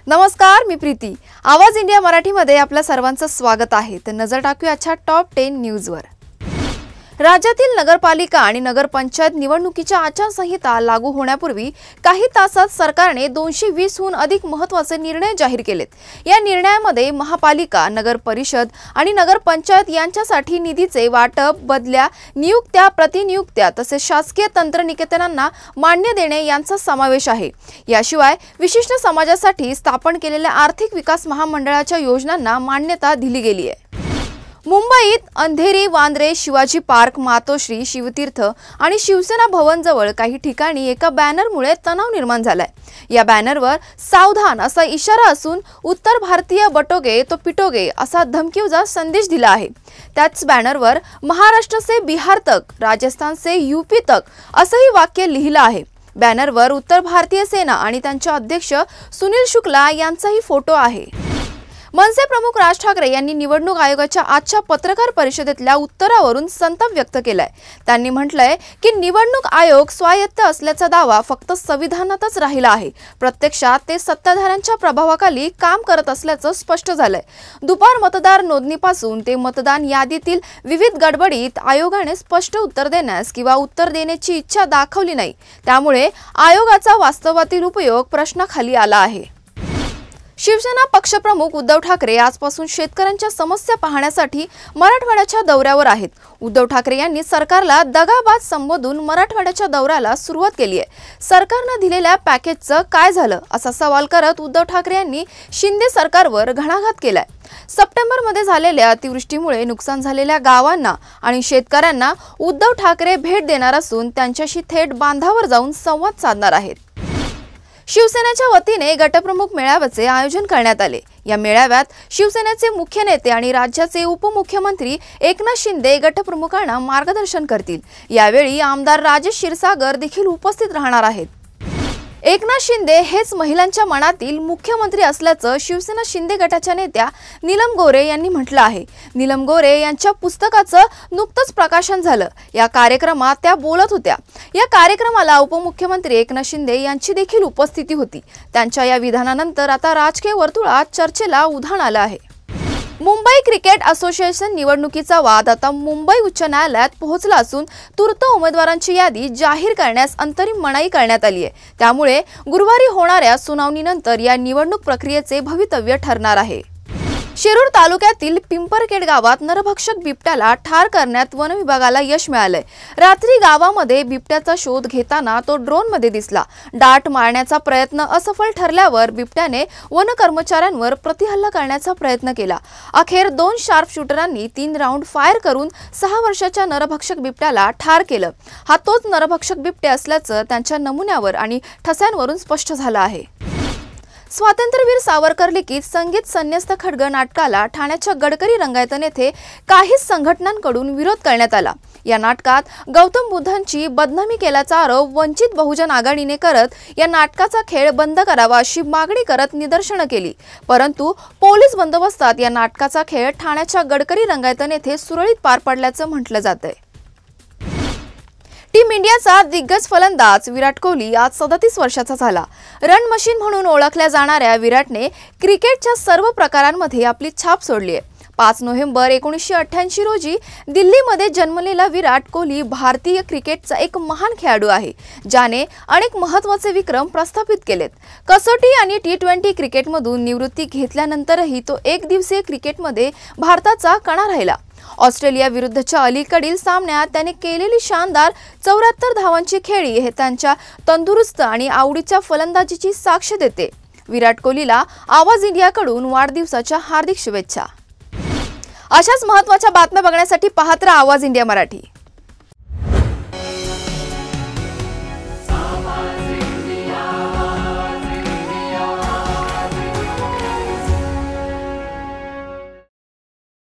नमस्कार, मी प्रीती। आवाज इंडिया मराठीमध्ये आपल्या सर्वांचं स्वागत आहे। तर नजर टाकूया आजच्या टॉप 10 न्यूजवर। राज्यातील नगरपालिका आणि नगरपंचायत निवडणुकीच्या आचारसंहिता लागू होण्यापूर्वी काही तासात सरकारने 220 हून अधिक महत्त्वाचे निर्णय जाहीर केलेत। या निर्णयामध्ये महापालिका, नगर परिषद आणि नगरपंचायत यांच्यासाठी निधीचे वाटप, बदल्या, नियुक्त्या, प्रतिनियुक्त्या तसेच शासकीय तंत्रनिकेतनांना मान्य देणे यांचा समावेश आहे। याशिवाय विशिष्ट समाजासाठी स्थापन केलेल्या आर्थिक विकास महामंडळाच्या योजनांना मान्यता दिली गेली आहे। मुंबईत अंधेरी, वांद्रे, शिवाजी पार्क, मातोश्री, शिवतीर्थ आणि शिवसेना भवन जवळ काही ठिकाणी एका बॅनरमुळे तणाव निर्माण झालाय। या बॅनरवर सावधान असा इशारा असून उत्तर भारतीय बटोगे तो पिटोगे असा धमकीवजा संदेश दिला आहे। त्याच बॅनरवर महाराष्ट्र से बिहार तक, राजस्थान से यूपी तक असंही वाक्य लिहिलं आहे। बॅनरवर उत्तर भारतीय सेना आणि त्यांचे अध्यक्ष सुनील शुक्ला यांचाही फोटो आहे। मनसे प्रमुख राज ठाकरे यांनी निवडणूक आयोगाच्या आजच्या पत्रकार परिषदेतल्या उत्तरावरून संताप व्यक्त केलाय। त्यांनी म्हटलंय की निवडणूक आयोग स्वायत्त असल्याचा दावा फक्त संविधानातच राहिला आहे, प्रत्यक्षात ते सत्ताधाऱ्यांच्या प्रभावाखाली काम करत असल्याचं स्पष्ट झालंय। दुपार मतदार नोंदणीपासून ते मतदान यादीतील विविध गडबडीत आयोगाने स्पष्ट उत्तर देण्यास किंवा उत्तर देण्याची इच्छा दाखवली नाही, त्यामुळे आयोगाचा वास्तवातील उपयोग प्रश्नाखाली आला आहे। शिवसेना पक्षप्रमुख उद्धव ठाकरे आजपासून शेतकऱ्यांच्या समस्या पाहण्यासाठी मराठवाड्याच्या दौऱ्यावर आहेत। उद्धव ठाकरे यांनी सरकारला दगाबाज संबोधून मराठवाड्याच्या दौऱ्याला सुरुवात केली आहे। सरकारने दिलेल्या पॅकेजचं काय झालं असा सवाल करत उद्धव ठाकरे यांनी शिंदे सरकारवर घणाघात केलाय। सप्टेंबरमध्ये झालेल्या अतिवृष्टीमुळे नुकसान झालेल्या गावांना आणि शेतकऱ्यांना उद्धव ठाकरे भेट देणार असून त्यांच्याशी थेट बांधावर जाऊन संवाद साधणार आहेत। शिवसेनेच्या वतीने गटप्रमुख मेळाव्याचे आयोजन करण्यात आले। या मेळाव्यात शिवसेनेचे मुख्य नेते आणि राज्याचे उपमुख्यमंत्री एकनाथ शिंदे गटप्रमुखांना मार्गदर्शन करतील। यावेळी आमदार राजेश क्षीरसागर देखील उपस्थित राहणार आहेत। एकनाथ शिंदे हेच महिलांच्या मनातील मुख्यमंत्री असल्याचं शिवसेना शिंदे गटाच्या नेत्या नीलम गोरे यांनी म्हटलं आहे। नीलम गोरे यांच्या पुस्तकाचं नुकतंच प्रकाशन झालं। या कार्यक्रमात त्या बोलत होत्या। या कार्यक्रमाला उपमुख्यमंत्री एकनाथ शिंदे यांची देखील उपस्थिती होती। त्यांच्या या विधानानंतर आता राजकीय वर्तुळात चर्चेला उधाण आलं आहे। मुंबई क्रिकेट असोसिएशन निवडणुकीचा वाद आता मुंबई उच्च न्यायालयात पोहोचला असून तूर्त उमेदवारांची यादी जाहीर करण्यास अंतरिम मनाई करण्यात आली आहे। त्यामुळे गुरुवारी होणाऱ्या सुनावणीनंतर या निवडणूक प्रक्रियेचे भवितव्य ठरणार आहे। शिरूर तालुक्यातील पिंपरखेड गावात नरभक्षक बिबट्याला ठार करण्यात वन विभागाला यश मिळालंय। रात्री गावामध्ये बिबट्याचा शोध घेताना तो ड्रोनमध्ये दिसला। डाट मारण्याचा प्रयत्न असफल ठरल्यावर बिबट्याने वन कर्मचाऱ्यांवर प्रतिहल्ला करण्याचा प्रयत्न केला। अखेर 2 शार्प शूटरांनी 3 राऊंड फायर करून 6 वर्षाच्या नरभक्षक बिबट्याला ठार केलं। हा तोच नरभक्षक बिबट्या असल्याचं त्यांच्या नमुन्यावर आणि ठस्यांवरून स्पष्ट झालं आहे। स्वातंत्र्यवीर सावरकर लिखित संगीत संन्यस्त खड्ग नाटकाला ठाण्याच्या गडकरी रंगायतन येथे काही संघटनांकडून विरोध करण्यात आला। या नाटकात गौतम बुद्धांची बदनामी केल्याचा आरोप वंचित बहुजन आघाडीने करत या नाटकाचा खेळ बंद करावा अशी मागणी करत निदर्शनं केली। परंतु पोलीस बंदोबस्तात या नाटकाचा खेळ ठाण्याच्या गडकरी रंगायतन येथे सुरळीत पार पडल्याचं म्हटलं जातंय। टीम इंडियाचा दिग्गज फलंदाज विराट कोहली आज 37 वर्षाचा झाला। रन मशीन म्हणून ओळखल्या जाणाऱ्या विराटने क्रिकेटच्या सर्व प्रकारांमध्ये आपली छाप सोडली आहे। 5 नोव्हेंबर 1988 रोजी दिल्लीमध्ये जन्मलेला विराट कोहली भारतीय क्रिकेटचा एक महान खेळाडू आहे, ज्याने अनेक महत्त्वाचे विक्रम प्रस्थापित केलेत। कसोटी आणि T20 क्रिकेटमधून निवृत्ती घेतल्यानंतरही तो एकदिवसीय क्रिकेटमध्ये भारताचा कणा राहिला। ऑस्ट्रेलिया विरुद्धच्या अलीकडील सामन्यात त्याने केलेली शानदार 74 धावांची खेळी हे त्यांच्या तंदुरुस्त आणि आवडीच्या फलंदाजीची साक्ष देते। विराट कोहलीला आवाज इंडियाकडून वाढदिवसाच्या हार्दिक शुभेच्छा। अशाच महत्त्वाच्या बातम्या बघण्यासाठी पाहत रहा आवाज इंडिया मराठी।